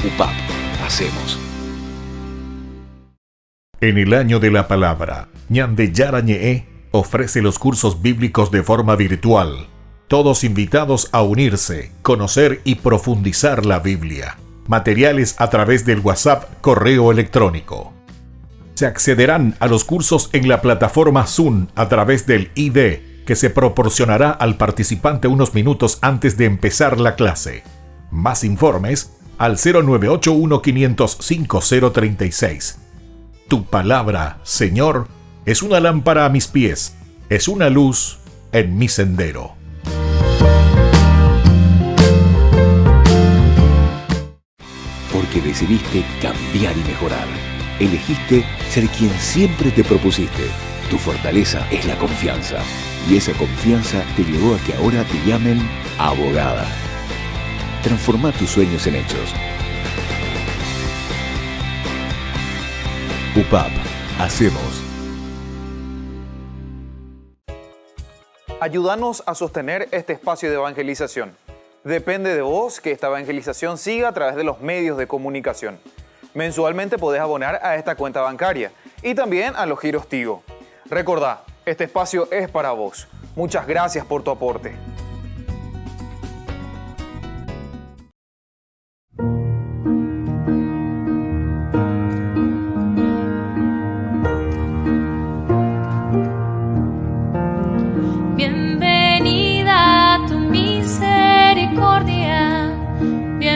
UPAP, hacemos. En el año de la palabra, Ñande Yara Ñe ofrece los cursos bíblicos de forma virtual. Todos invitados a unirse, conocer y profundizar la Biblia. Materiales a través del WhatsApp, correo electrónico. Se accederán a los cursos en la plataforma Zoom a través del ID, que se proporcionará al participante unos minutos antes de empezar la clase. Más informes al 0981-500-5036. Tu palabra, Señor, es una lámpara a mis pies, es una luz en mi sendero. Porque decidiste cambiar y mejorar. Elegiste ser quien siempre te propusiste. Tu fortaleza es la confianza. Y esa confianza te llevó a que ahora te llamen abogada. Transforma tus sueños en hechos. UPAP, hacemos. Ayúdanos a sostener este espacio de evangelización. Depende de vos que esta evangelización siga a través de los medios de comunicación. Mensualmente podés abonar a esta cuenta bancaria y también a los giros Tigo. Recordá, este espacio es para vos. Muchas gracias por tu aporte.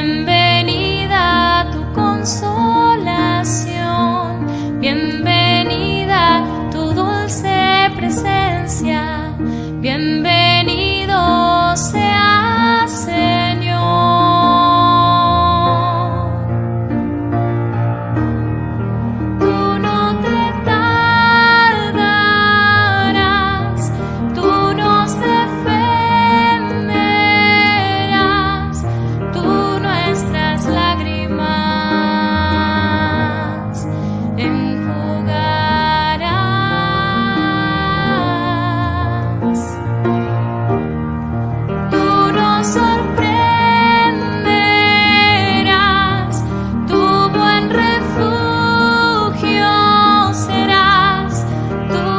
bienvenida tu consolación, bienvenida tu dulce presencia, bienvenido seas, Señor. Tú no te tardarás, tú nos defenderás, tú nuestras lágrimas enjugarás. Tú nos sorprenderás, tu buen refugio serás, tú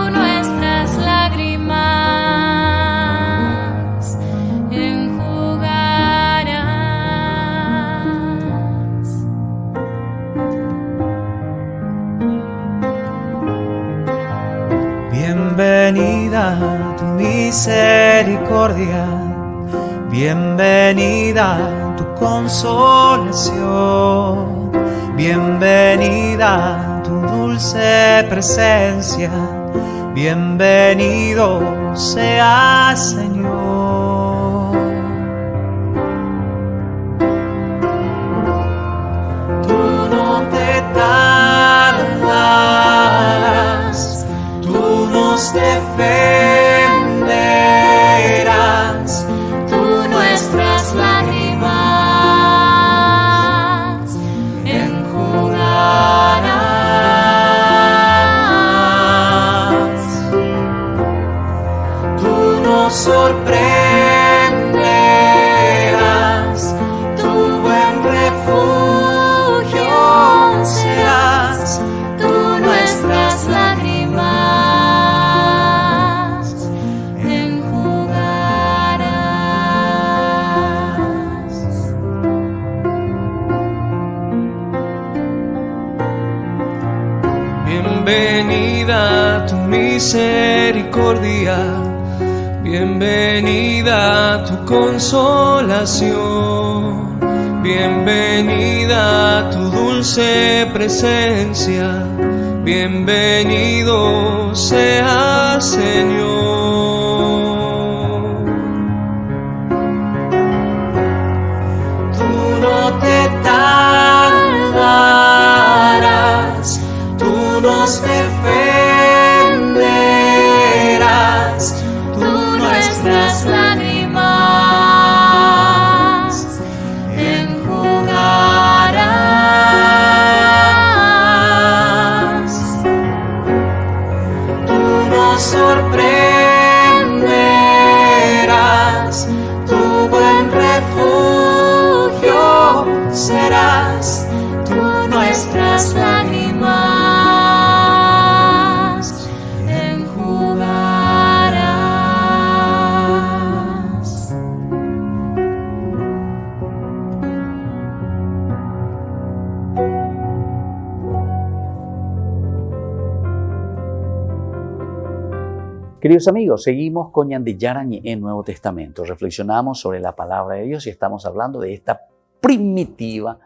nuestras lágrimas enjugarás. Bienvenida tu misericordia, bienvenida tu consolación, bienvenida tu dulce presencia, bienvenido seas, Señor. Tú no te tardarás, tú nos defenderás, tú nuestras lágrimas enjugarás. Tú nos sorprenderás, tu buen refugio serás, tú nuestras lágrimas enjugarás. Bienvenida tu misericordia, bienvenida tu consolación, bienvenida tu dulce presencia, bienvenido seas, Señor. Tú no te tardarás, tú nos defenderás, tú nuestras lágrimas enjugarás. Tú nos sorprenderás, tu buen refugio serás, tú nuestras lágrimas enjugarás. Queridos amigos, seguimos con Ñandillarañe en Nuevo Testamento. Reflexionamos sobre la palabra de Dios y estamos hablando de esta primitiva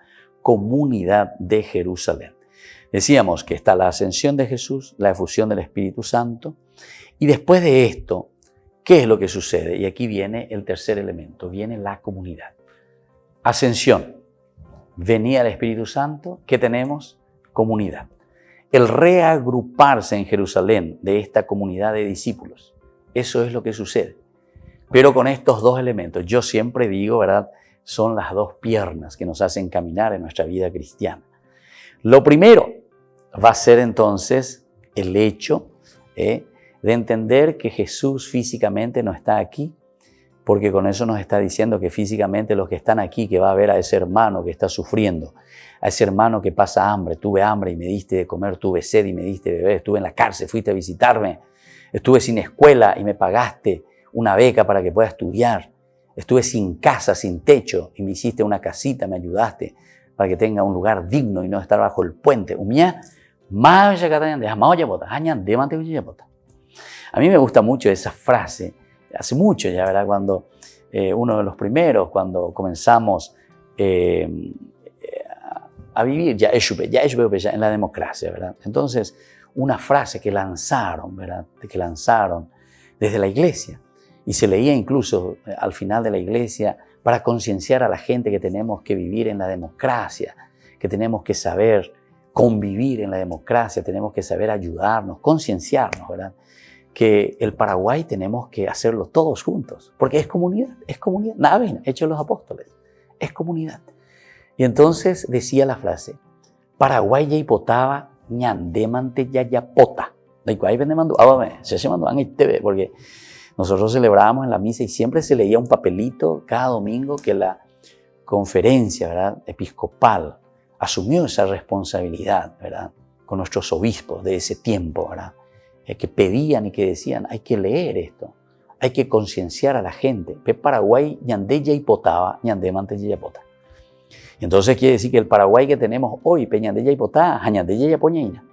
comunidad de Jerusalén. Decíamos que está la ascensión de Jesús, la efusión del Espíritu Santo, y después de esto, ¿qué es lo que sucede? Y aquí viene el tercer elemento, viene la comunidad. Ascensión, venía el Espíritu Santo, ¿qué tenemos? Comunidad. El reagruparse en Jerusalén de esta comunidad de discípulos. Eso es lo que sucede. Pero con estos dos elementos, yo siempre digo, ¿verdad? Son las dos piernas que nos hacen caminar en nuestra vida cristiana. Lo primero va a ser entonces el hecho de entender que Jesús físicamente no está aquí, porque con eso nos está diciendo que físicamente los que están aquí, que va a ver a ese hermano que está sufriendo, a ese hermano que pasa hambre, tuve hambre y me diste de comer, tuve sed y me diste de beber, estuve en la cárcel, fuiste a visitarme, estuve sin escuela y me pagaste una beca para que pueda estudiar, estuve sin casa, sin techo y me hiciste una casita, me ayudaste para que tenga un lugar digno y no estar bajo el puente. A mí me gusta mucho esa frase, hace mucho ya, ¿verdad? Cuando uno de los primeros, cuando comenzamos a vivir ya en la democracia, ¿verdad? Entonces, una frase que lanzaron, ¿verdad? Que lanzaron desde la iglesia, y se leía incluso al final de la iglesia para concienciar a la gente que tenemos que vivir en la democracia, que tenemos que saber convivir en la democracia, tenemos que saber ayudarnos, concienciarnos, ¿verdad? Que el Paraguay tenemos que hacerlo todos juntos, porque es comunidad, nada bien, hechos los apóstoles, es comunidad. Y entonces decía la frase, Paraguay ya hipotaba ñandemante ya pota. Ahí vendemos, se llama TV, porque nosotros celebrábamos en la misa y siempre se leía un papelito cada domingo que la conferencia, ¿verdad?, episcopal asumió esa responsabilidad, ¿verdad?, con nuestros obispos de ese tiempo, ¿verdad?, que pedían y que decían, hay que leer esto, hay que concienciar a la gente. Paraguay ñandé ya hipotaba, ñandemante ya pota. Entonces quiere decir que el Paraguay que tenemos hoy, peñandé ya hipotá, jañandé ya poñeina,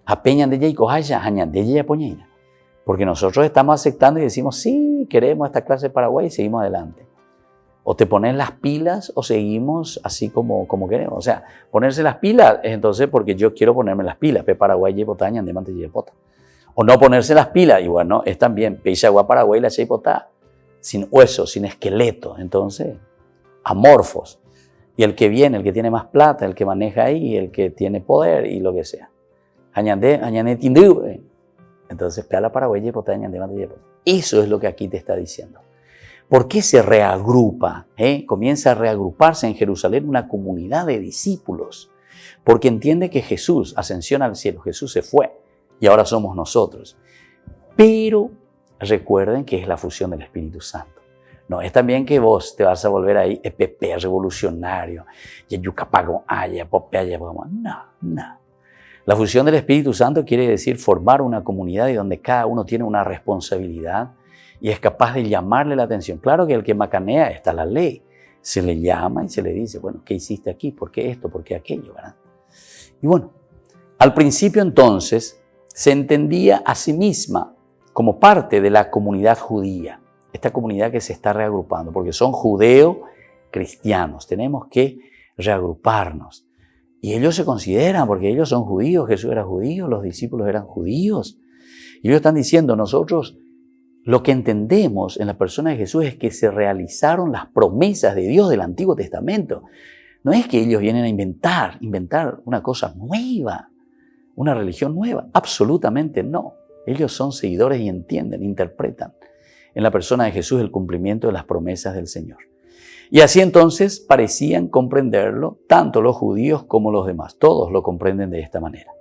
a peñandé ya icojaya, jañandé ya poñeina. Porque nosotros estamos aceptando y decimos, sí, queremos esta clase de Paraguay y seguimos adelante. O te pones las pilas o seguimos así como queremos. O sea, ponerse las pilas es entonces porque yo quiero ponerme las pilas. Paraguay ya hipotá, ñandemante ya pota. O no ponerse las pilas, igual, ¿no? Es también Peixagua, Paraguay, la Chaipotá, sin hueso, sin esqueleto, entonces, amorfos. Y el que viene, el que tiene más plata, el que maneja ahí, el que tiene poder y lo que sea. Añandé tindú. Entonces, Pala, Paraguay, Chaipotá, Añandé, Chaipotá. Eso es lo que aquí te está diciendo. ¿Por qué se reagrupa? Comienza a reagruparse en Jerusalén una comunidad de discípulos. Porque entiende que Jesús, ascensión al cielo, Jesús se fue. Y ahora somos nosotros. Pero recuerden que es la fusión del Espíritu Santo. No es también que vos te vas a volver ahí EPP, revolucionario. No. La fusión del Espíritu Santo quiere decir formar una comunidad y donde cada uno tiene una responsabilidad y es capaz de llamarle la atención. Claro que el que macanea está la ley. Se le llama y se le dice, bueno, ¿qué hiciste aquí? ¿Por qué esto? ¿Por qué aquello? ¿Verdad? Y bueno, al principio entonces se entendía a sí misma como parte de la comunidad judía, esta comunidad que se está reagrupando, porque son judeo-cristianos, tenemos que reagruparnos. Y ellos se consideran, porque ellos son judíos, Jesús era judío, los discípulos eran judíos. Y ellos están diciendo, nosotros lo que entendemos en la persona de Jesús es que se realizaron las promesas de Dios del Antiguo Testamento. No es que ellos vienen a inventar una cosa nueva, una religión nueva. Absolutamente no. Ellos son seguidores y entienden, interpretan en la persona de Jesús el cumplimiento de las promesas del Señor. Y así entonces parecían comprenderlo tanto los judíos como los demás. Todos lo comprenden de esta manera.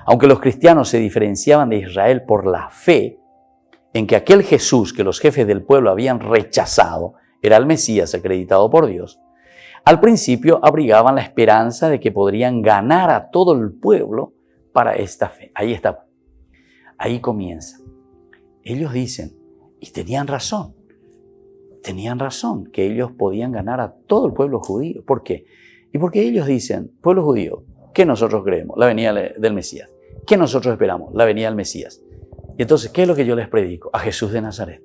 Aunque los cristianos se diferenciaban de Israel por la fe en que aquel Jesús que los jefes del pueblo habían rechazado era el Mesías acreditado por Dios, al principio abrigaban la esperanza de que podrían ganar a todo el pueblo para esta fe. Ahí está. Ahí comienza. Ellos dicen, y tenían razón, que ellos podían ganar a todo el pueblo judío. ¿Por qué? Y porque ellos dicen, pueblo judío, ¿qué nosotros creemos? La venida del Mesías. ¿Qué nosotros esperamos? La venida del Mesías. Y entonces, ¿qué es lo que yo les predico? A Jesús de Nazaret.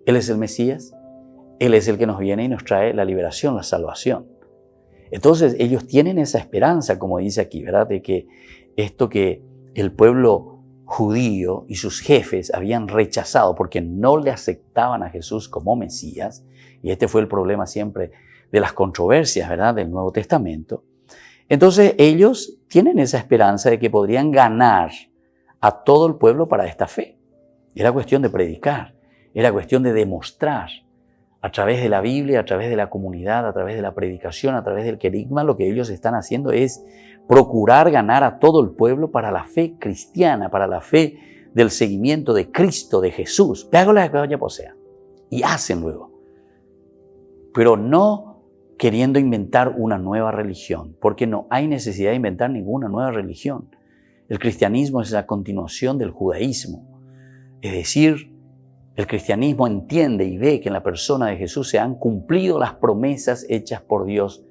Él es el Mesías, Él es el que nos viene y nos trae la liberación, la salvación. Entonces, ellos tienen esa esperanza, como dice aquí, ¿verdad? De que esto que el pueblo judío y sus jefes habían rechazado porque no le aceptaban a Jesús como Mesías, y este fue el problema siempre de las controversias, ¿verdad?, del Nuevo Testamento. Entonces ellos tienen esa esperanza de que podrían ganar a todo el pueblo para esta fe. Era cuestión de predicar, era cuestión de demostrar a través de la Biblia, a través de la comunidad, a través de la predicación, a través del querigma. Lo que ellos están haciendo es procurar ganar a todo el pueblo para la fe cristiana, para la fe del seguimiento de Cristo, de Jesús. Y hacen luego. Pero no queriendo inventar una nueva religión, porque no hay necesidad de inventar ninguna nueva religión. El cristianismo es la continuación del judaísmo. Es decir, el cristianismo entiende y ve que en la persona de Jesús se han cumplido las promesas hechas por Dios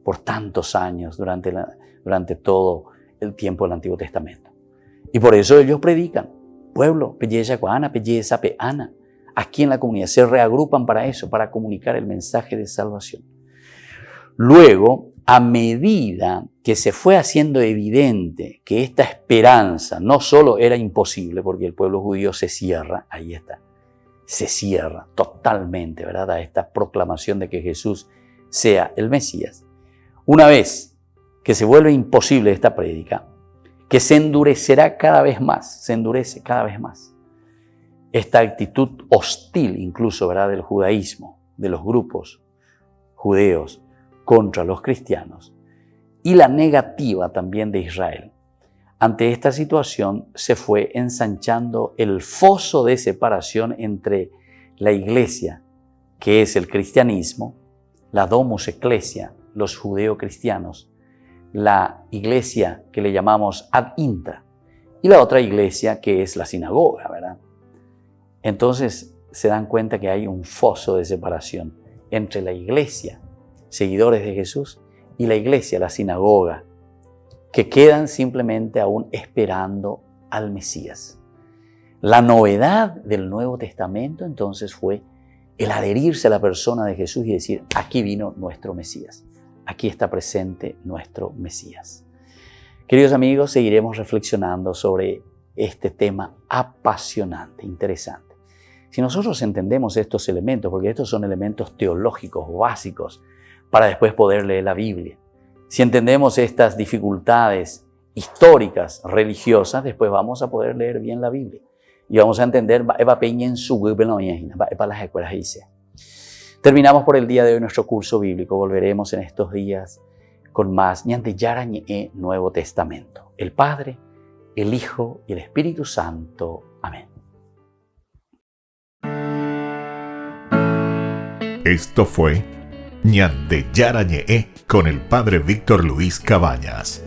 por tantos años durante todo el tiempo del Antiguo Testamento. Y por eso ellos predican. Pueblo, Pelleza Cuana, Pelleza Peana. Aquí en la comunidad se reagrupan para eso, para comunicar el mensaje de salvación. Luego, a medida que se fue haciendo evidente que esta esperanza no solo era imposible, porque el pueblo judío se cierra, ahí está, se cierra totalmente, ¿verdad?, a esta proclamación de que Jesús sea el Mesías. Una vez que se vuelve imposible esta prédica, que se endurecerá cada vez más, se endurece cada vez más. Esta actitud hostil incluso, ¿verdad?, del judaísmo, de los grupos judeos contra los cristianos, y la negativa también de Israel. Ante esta situación se fue ensanchando el foso de separación entre la iglesia, que es el cristianismo, la domus ecclesia, los judeocristianos, la iglesia que le llamamos ad intra, y la otra iglesia que es la sinagoga, ¿verdad? Entonces se dan cuenta que hay un foso de separación entre la iglesia, seguidores de Jesús, y la iglesia, la sinagoga, que quedan simplemente aún esperando al Mesías. La novedad del Nuevo Testamento entonces fue el adherirse a la persona de Jesús y decir, aquí vino nuestro Mesías, aquí está presente nuestro Mesías. Queridos amigos, seguiremos reflexionando sobre este tema apasionante, interesante. Si nosotros entendemos estos elementos, porque estos son elementos teológicos básicos para después poder leer la Biblia, si entendemos estas dificultades históricas, religiosas, después vamos a poder leer bien la Biblia. Y vamos a entender, terminamos por el día de hoy nuestro curso bíblico. Volveremos en estos días con más Ñandeyara Ñe'e Nuevo Testamento. El Padre, el Hijo y el Espíritu Santo. Amén. Esto fue Ñandeyara Ñe'e con el Padre Víctor Luis Cabañas.